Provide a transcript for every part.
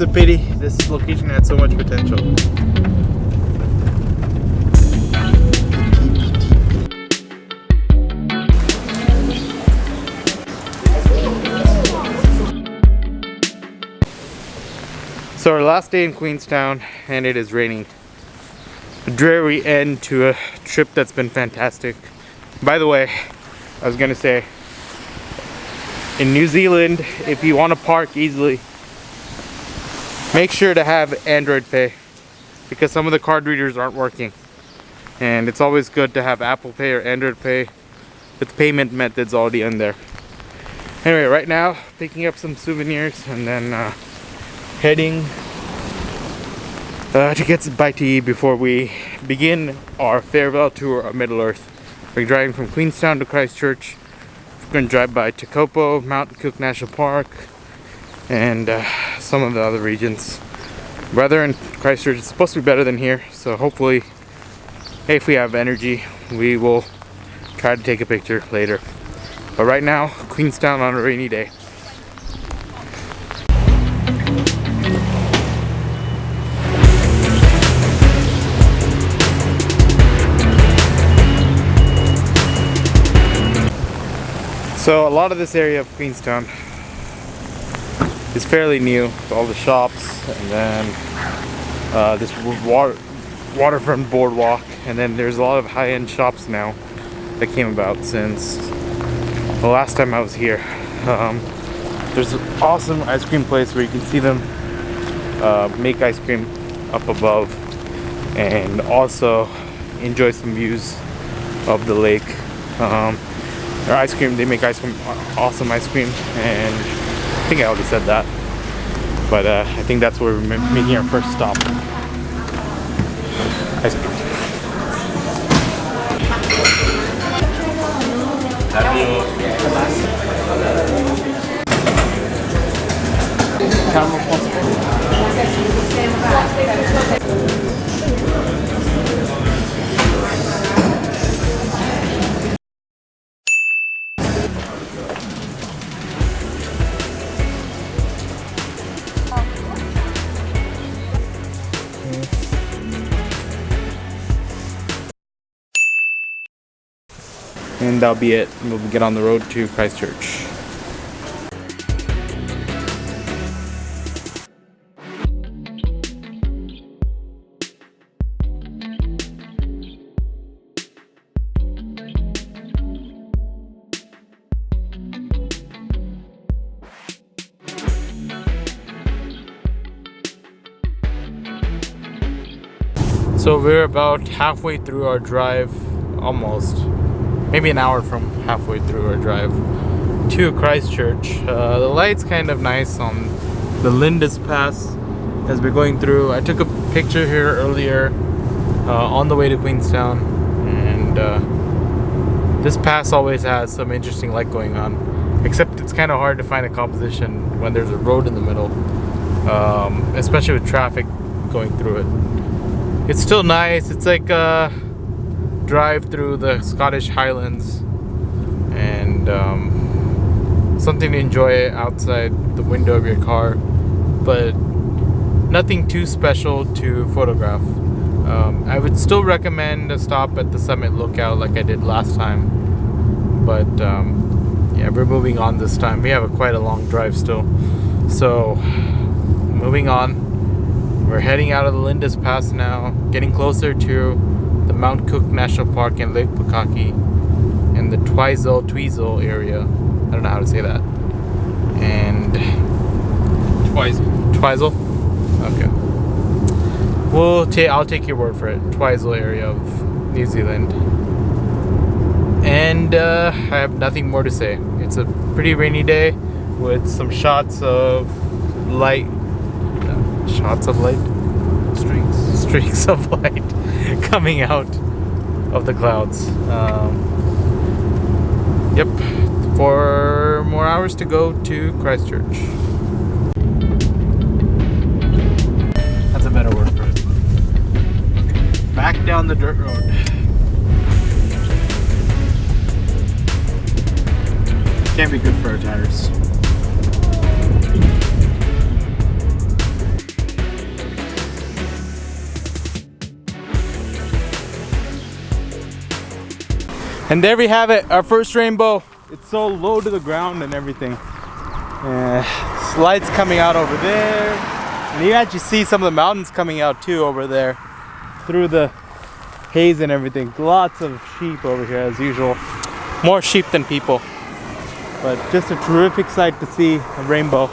It's a pity. This location had so much potential. So our last day in Queenstown, and it is raining. A dreary end to a trip that's been fantastic. By the way, I was gonna say, in New Zealand, if you want to park easily, make sure to have Android Pay, because some of the card readers aren't working. And it's always good to have Apple Pay or Android Pay with payment methods already in there. Anyway, right now, picking up some souvenirs and then heading to get some bite to eat before we begin our farewell tour of Middle Earth. We're driving from Queenstown to Christchurch. We're going to drive by Tekapo, Mount Cook National Park, and some of the other regions. Weather in Christchurch is supposed to be better than here, so hopefully, if we have energy, we will try to take a picture later. But right now, Queenstown on a rainy day. So a lot of this area of Queenstown is fairly new, with all the shops, and then this waterfront boardwalk, and then there's a lot of high-end shops now that came about since the last time I was here. There's an awesome ice cream place where you can see them make ice cream up above, and also enjoy some views of the lake. Their ice cream, they make ice cream, awesome ice cream, and I think I already said that, but I think that's where we're making our first stop. Ice cream. And that'll be it. We'll get on the road to Christchurch. So we're about halfway through our drive, almost. Maybe an hour from halfway through our drive to Christchurch. The light's kind of nice on the Lindis Pass as we're going through. I took a picture here earlier on the way to Queenstown, and this pass always has some interesting light going on, except it's kind of hard to find a composition when there's a road in the middle, especially with traffic going through it. It's still nice. It's like drive through the Scottish Highlands, and something to enjoy outside the window of your car, but nothing too special to photograph. I would still recommend a stop at the Summit Lookout like I did last time, but yeah, we're moving on this time. We have quite a long drive still, so moving on. We're heading out of the Lindis Pass now, getting closer to the Mount Cook National Park and Lake Pukaki and the Twizel area. I don't know how to say that. And Twizel? Okay. I'll take your word for it. Twizel area of New Zealand. And I have nothing more to say. It's a pretty rainy day with some shots of light. Streaks of light coming out of the clouds. Yep, 4 more hours to go to Christchurch. That's a better word for it. Back down the dirt road. Can't be good for our tires. And there we have it, our first rainbow. It's so low to the ground and everything. Lights coming out over there. And you actually see some of the mountains coming out too over there. Through the haze and everything. Lots of sheep over here as usual. More sheep than people. But just a terrific sight to see a rainbow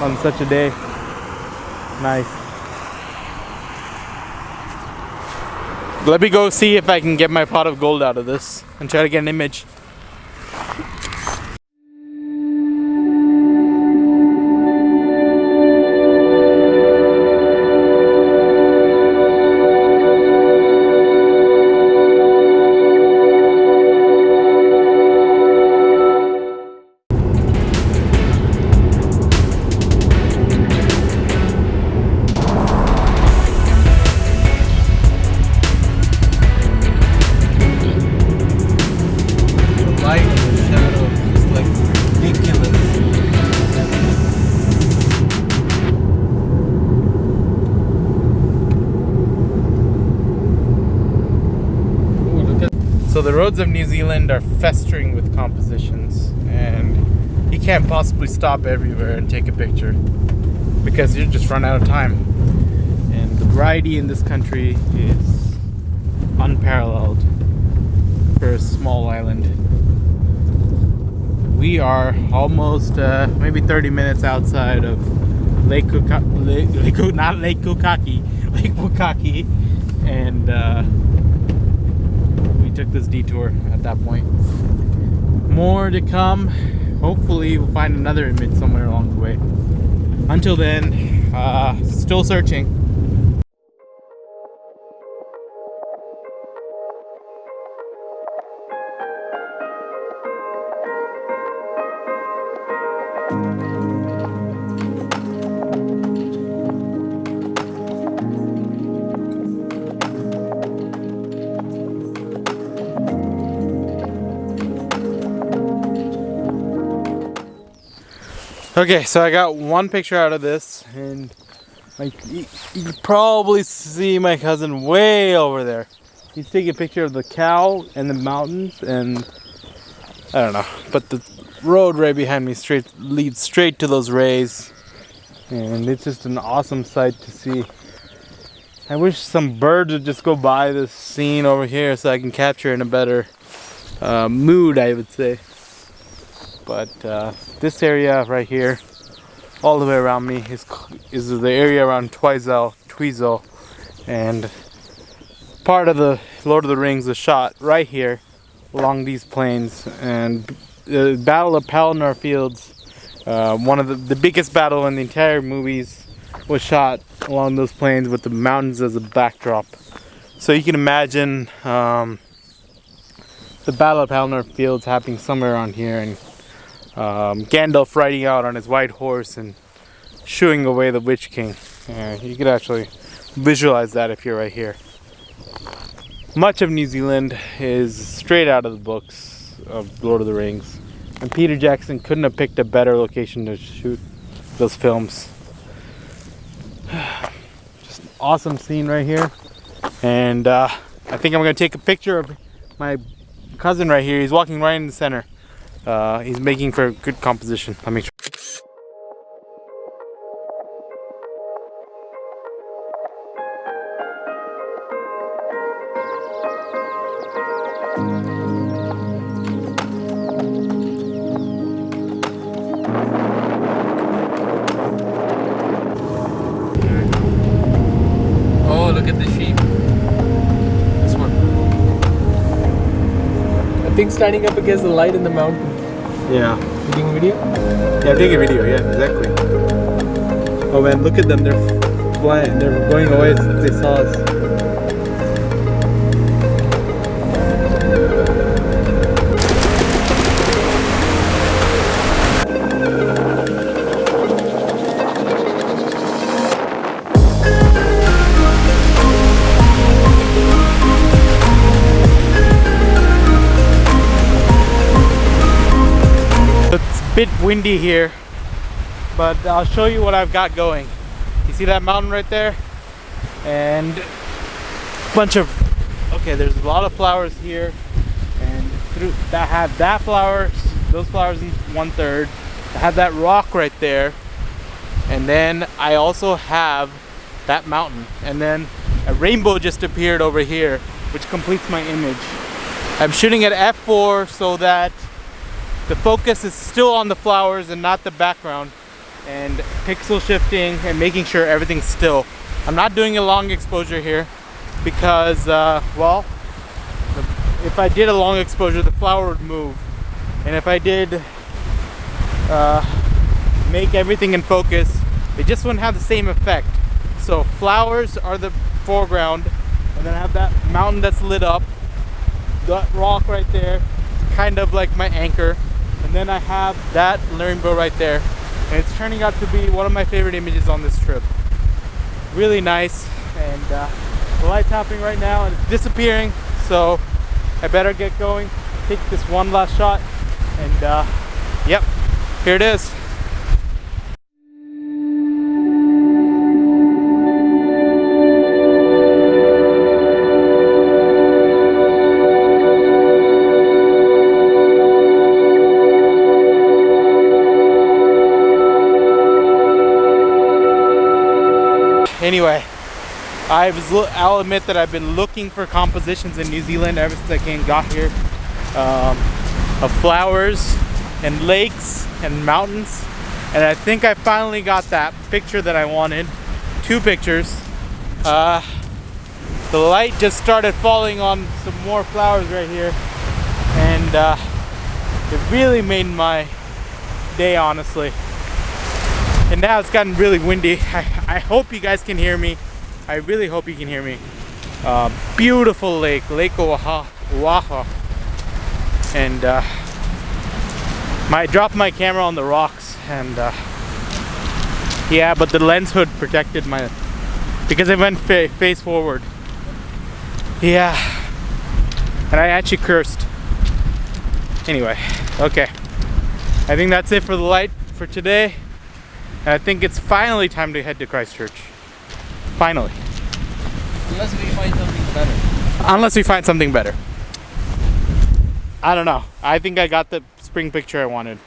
on such a day. Nice. Let me go see if I can get my pot of gold out of this and try to get an image. So the roads of New Zealand are festering with compositions, and you can't possibly stop everywhere and take a picture because you just run out of time. And the variety in this country is unparalleled for a small island. We are almost maybe 30 minutes outside of Lake Pukaki, and took this detour at that point. More to come. Hopefully we'll find another image somewhere along the way. Until then, still searching. Okay, so I got one picture out of this, and like you can probably see my cousin way over there. He's taking a picture of the cow and the mountains, and I don't know, but the road right behind me leads straight to those rays, and it's just an awesome sight to see. I wish some birds would just go by this scene over here so I can capture it in a better mood, I would say. But this area right here, all the way around me, is the area around Twizel, and part of the Lord of the Rings was shot right here along these plains. And the Battle of Pelennor Fields, one of the biggest battle in the entire movies, was shot along those plains with the mountains as a backdrop. So you can imagine the Battle of Pelennor Fields happening somewhere around here, and Gandalf riding out on his white horse and shooing away the Witch King. You could actually visualize that if you're right here. Much of New Zealand is straight out of the books of Lord of the Rings, and Peter Jackson couldn't have picked a better location to shoot those films. Just an awesome scene right here, and I think I'm going to take a picture of my cousin right here. He's walking right in the center. He's making for a good composition. Let me try. Oh, look at the sheep. This one. I think standing up against the light in the mountain. Yeah. You taking a video? Yeah, I'm taking a video, yeah, exactly. Oh man, look at them, they're flying, they're going away since they saw us. Bit windy here, but I'll show you what I've got going. You see that mountain right there, and a bunch of, okay, there's a lot of flowers here, and that have that flowers, those flowers in 1/3. I have that rock right there, and then I also have that mountain, and then a rainbow just appeared over here, which completes my image. I'm shooting at f4 so that the focus is still on the flowers and not the background, and pixel shifting and making sure everything's still. I'm not doing a long exposure here because, well, if I did a long exposure, the flower would move, and if I did make everything in focus, it just wouldn't have the same effect. So flowers are the foreground, and then I have that mountain that's lit up, that rock right there, kind of like my anchor, and then I have that rainbow right there, and it's turning out to be one of my favorite images on this trip. Really nice, and the light's happening right now and it's disappearing, so I better get going, take this one last shot, and yep, here it is. Anyway, I'll admit that I've been looking for compositions in New Zealand ever since I got here, of flowers and lakes and mountains, and I think I finally got that picture that I wanted. 2 pictures. The light just started falling on some more flowers right here, and it really made my day, honestly. And now it's gotten really windy. I hope you guys can hear me. I really hope you can hear me. Beautiful lake, Lake Oahu. And I dropped my camera on the rocks, and yeah, but the lens hood protected my, because it went face forward. Yeah, and I actually cursed. Anyway, okay. I think that's it for the light for today. And I think it's finally time to head to Christchurch. Finally. Unless we find something better. Unless we find something better. I don't know. I think I got the spring picture I wanted.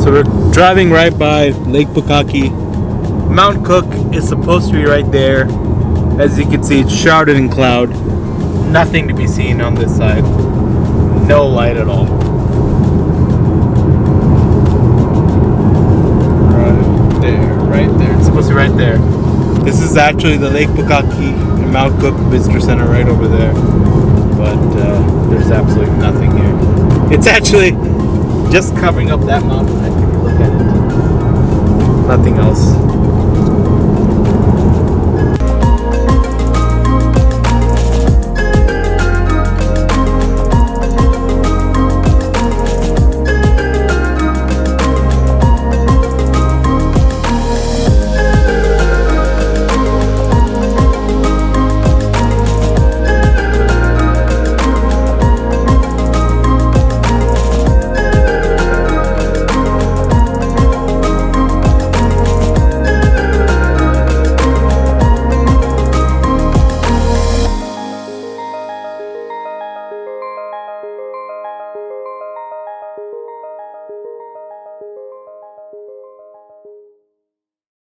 So we're driving right by Lake Pukaki. Mount Cook is supposed to be right there. As you can see, it's shrouded in cloud. Nothing to be seen on this side. No light at all. Right there. It's supposed to be right there. This is actually the Lake Pukaki and Mount Cook Visitor Center right over there. But there's absolutely nothing here. It's actually just covering up that mountain, if you look at it. Nothing else.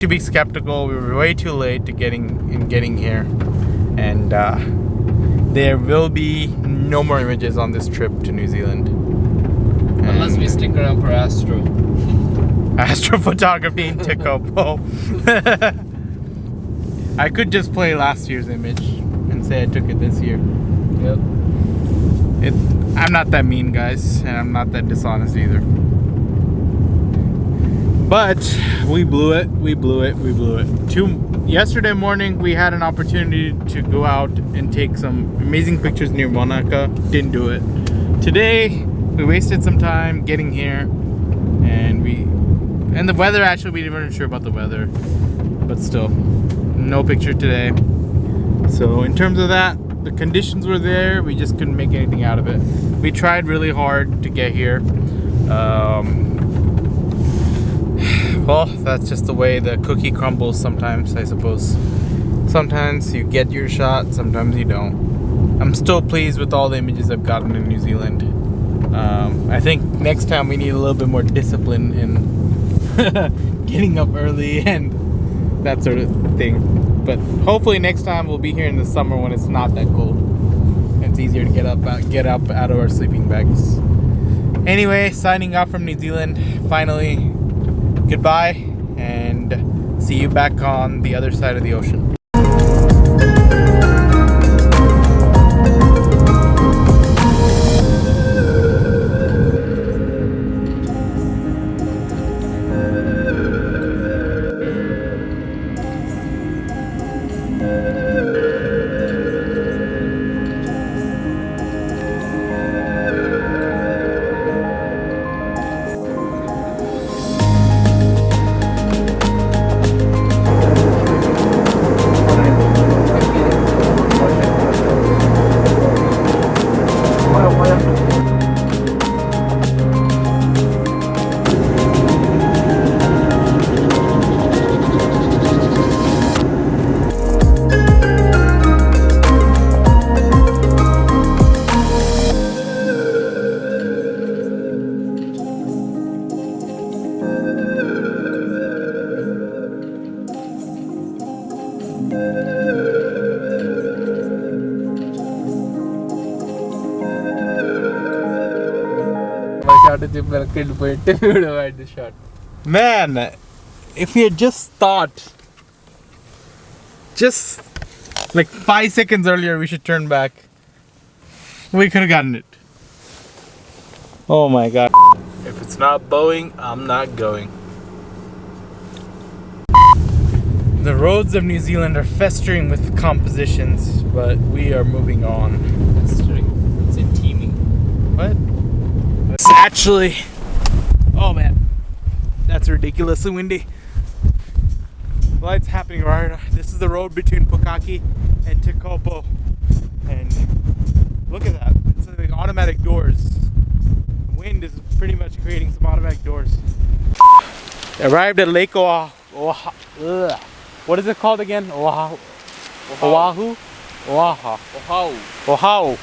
To be skeptical, we were way too late to getting here, and there will be no more images on this trip to New Zealand. Unless we stick around for astrophotography in Tikopo. I could just play last year's image and say I took it this year. Yep. I'm not that mean, guys, and I'm not that dishonest either. But we blew it. yesterday morning we had an opportunity to go out and take some amazing pictures near Wanaka. Didn't do it. Today we wasted some time getting here, and the weather, actually we weren't sure about the weather, but still no picture today. So in terms of that, the conditions were there, we just couldn't make anything out of it. We tried really hard to get here. Well, that's just the way the cookie crumbles sometimes, I suppose. Sometimes you get your shot, sometimes you don't. I'm still pleased with all the images I've gotten in New Zealand. I think next time we need a little bit more discipline in getting up early and that sort of thing. But hopefully next time we'll be here in the summer when it's not that cold. It's easier to get up out of our sleeping bags. Anyway, signing off from New Zealand, finally. Goodbye, and see you back on the other side of the ocean. Man, if we had just thought, just like 5 seconds earlier, we should turn back, we could have gotten it. Oh my god. If it's not Boeing, I'm not going. The roads of New Zealand are festering with compositions, but we are moving on. Festering? It's in teeming. What? It's actually, oh man, that's ridiculously windy. Well, it's happening right now. This is the road between Pukaki and Te Kopo, and look at that. It's like automatic doors. The wind is pretty much creating some automatic doors. Arrived at Lake Oahu. What is it called again? Oahu. Oahu? Oahu. Oahu. Oahu.